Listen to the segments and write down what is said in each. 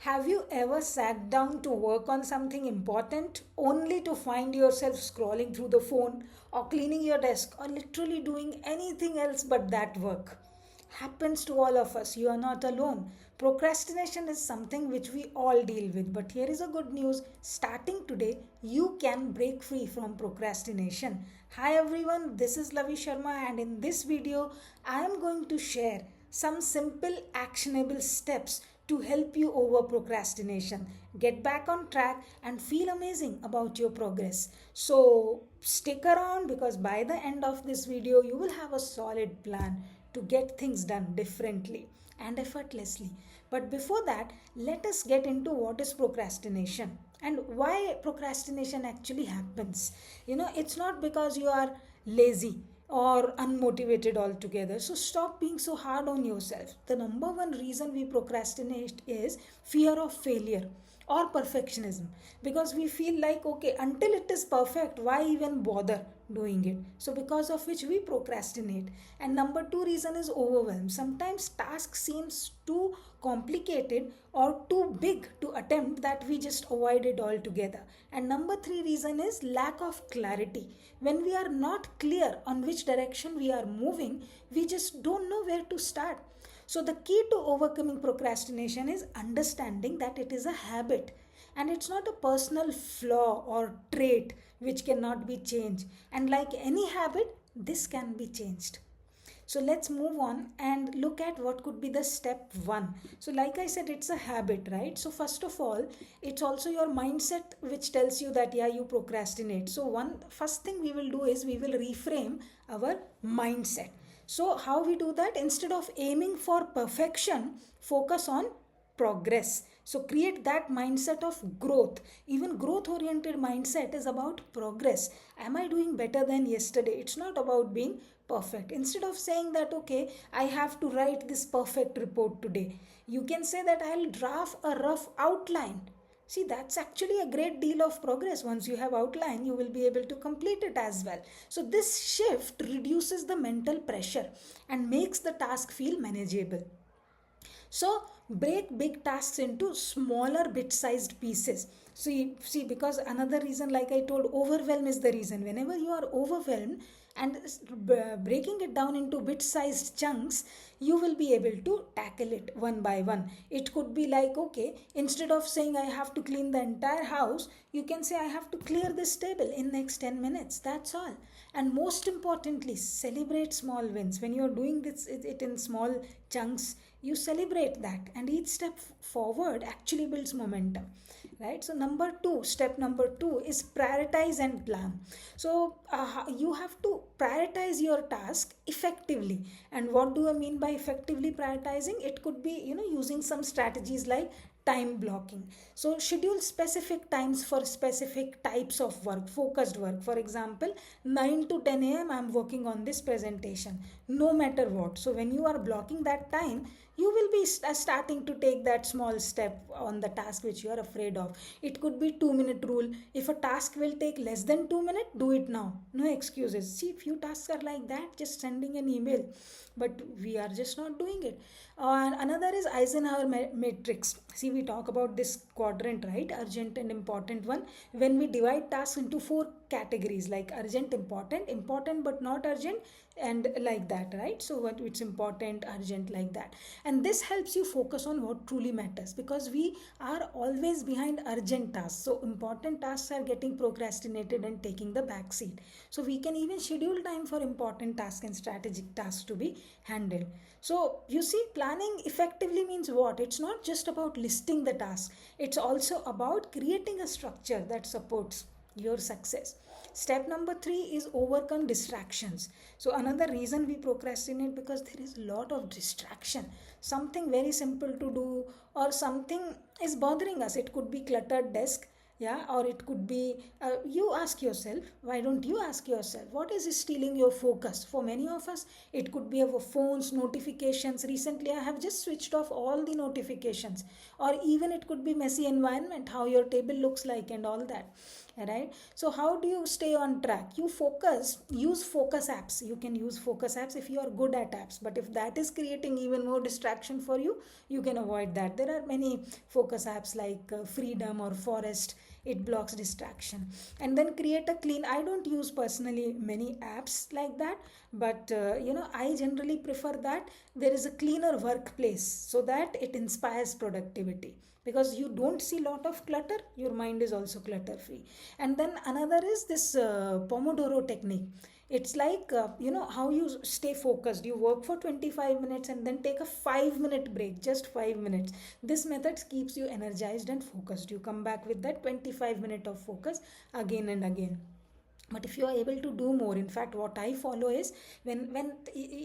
Have you ever sat down to work on something important only to find yourself scrolling through the phone or cleaning your desk or literally doing anything else but that work? Happens to all of us. You are not alone. Procrastination is something which we all deal with. But here is a good news. Starting today, you can break free from procrastination. Hi everyone, this is Lavi Sharma, and in this video, I am going to share some simple actionable steps to help you over procrastination, get back on track, and feel amazing about your progress. So stick around, because by the end of this video you will have a solid plan to get things done differently and effortlessly. But before that, let us get into what is procrastination and why procrastination actually happens. It's not because you are lazy or unmotivated altogether. So stop being so hard on yourself. The number one reason we procrastinate is fear of failure or perfectionism, because we feel like, okay, until it is perfect, why even bother doing it? So because of which we procrastinate. And number two reason is overwhelm. Sometimes task seems too complicated or too big to attempt, that we just avoid it altogether. And number three reason is lack of clarity. When we are not clear on which direction we are moving, we just don't know where to start. So, the key to overcoming procrastination is understanding that it is a habit and it's not a personal flaw or trait which cannot be changed. And like any habit, this can be changed. So let's move on and look at what could be the step one. So, like I said, it's a habit, right? So, first of all, it's also your mindset which tells you that, yeah, you procrastinate. So, one first thing we will do is we will reframe our mindset. So, how we do that? Instead of aiming for perfection, focus on progress. So create that mindset of growth. Even growth oriented mindset is about progress. Am I doing better than yesterday? It's not about being perfect. Instead of saying that, okay, I have to write this perfect report today, you can say that I'll draft a rough outline. See, that's actually a great deal of progress. Once you have outline, you will be able to complete it as well. So this shift reduces the mental pressure and makes the task feel manageable. So break big tasks into smaller bit-sized pieces. See, because another reason, like I told, overwhelm is the reason. Whenever you are overwhelmed and breaking it down into bit-sized chunks, you will be able to tackle it one by one. It could be like, okay, instead of saying I have to clean the entire house, you can say I have to clear this table in next 10 minutes. That's all. And most importantly, celebrate small wins. When you are doing it in small chunks, you celebrate that, and each step forward actually builds momentum, right? So step number two is prioritize and plan. So you have to prioritize your task effectively. And what do I mean by effectively prioritizing? It could be, using some strategies like time blocking. So schedule specific times for specific types of work, focused work. For example, 9 to 10 a.m. I'm working on this presentation, no matter what. So when you are blocking that time, you will be starting to take that small step on the task which you are afraid of. It could be 2-minute rule. If a task will take less than 2 minutes, do it now. No excuses. See, few tasks are like that, just sending an email, but we are just not doing it. And another is Eisenhower matrix. See, we talk about this quadrant, right? Urgent and important one. When we divide tasks into four categories, like urgent, important but not urgent, and like that, right? So what it's important, urgent, like that. And this helps you focus on what truly matters, because we are always behind urgent tasks. So important tasks are getting procrastinated and taking the back seat. So we can even schedule time for important tasks and strategic tasks to be handled. So you see, planning effectively means what? It's not just about listing the task, it's also about creating a structure that supports your success. Step number three is overcome distractions. So another reason we procrastinate, because there is a lot of distraction. Something very simple to do or something is bothering us. It could be cluttered desk, yeah, or it could be you ask yourself, why don't you ask yourself, what is stealing your focus? For many of us, it could be our phones, notifications. Recently I have just switched off all the notifications. Or even it could be messy environment, how your table looks like and all that. right? So how do you stay on track? You use focus apps. You can use focus apps if you are good at apps, but if that is creating even more distraction for you, you can avoid that. There are many focus apps like freedom or forest. It blocks distraction. And then create a clean. I don't use personally many apps like that, but I generally prefer that there is a cleaner workplace, so that it inspires productivity, because you don't see lot of clutter, your mind is also clutter free. And then another is this pomodoro technique. It's like how you stay focused. You work for 25 minutes and then take a 5-minute break, just 5 minutes. This method keeps you energized and focused. You come back with that 25 minute of focus again and again. But if you are able to do more, in fact what I follow is, when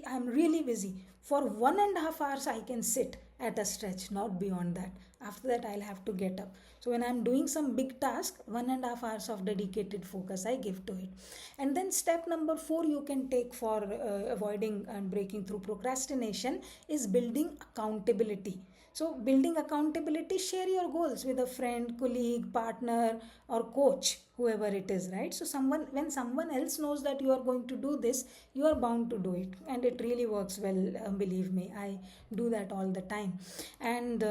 I'm really busy, for 1.5 hours I can sit at a stretch, not beyond that. After that I'll have to get up. So when I'm doing some big task, 1.5 hours of dedicated focus I give to it. And then step number 4 you can take for avoiding and breaking through procrastination is building accountability. So building accountability, share your goals with a friend, colleague, partner, or coach, whoever it is, right? So when someone else knows that you are going to do this, you are bound to do it, and it really works well. Believe me, I do that all the time. And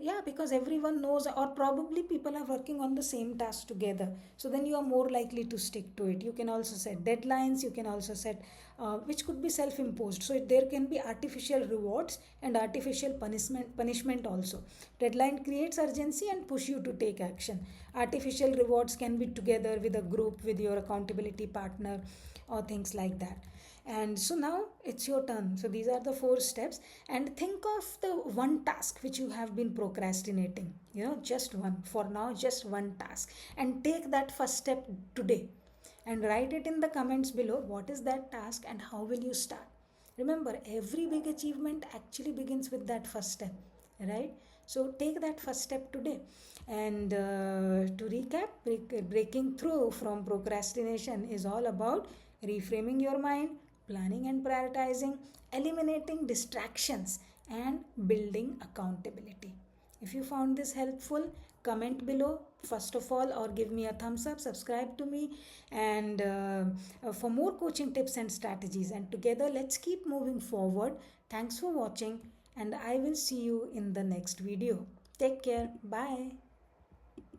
yeah, because everyone knows, or probably people are working on the same task together, so then you are more likely to stick to it. You can also set deadlines. You can also set which could be self-imposed. So there can be artificial rewards and artificial punishment also. Deadline creates urgency and push you to take action. Artificial rewards can be together with a group, with your accountability partner, or things like that. And so now it's your turn. So these are the 4 steps, and think of the one task which you have been procrastinating, just one. For now, just one task, and take that first step today, and write it in the comments below. What is that task and how will you start? Remember, every big achievement actually begins with that first step, right? So take that first step today. And to recap, breaking through from procrastination is all about reframing your mind, planning and prioritizing, eliminating distractions, and building accountability. If you found this helpful, comment below first of all, or give me a thumbs up, subscribe to me, and for more coaching tips and strategies. And together, let's keep moving forward. Thanks for watching, and I will see you in the next video. Take care. Bye.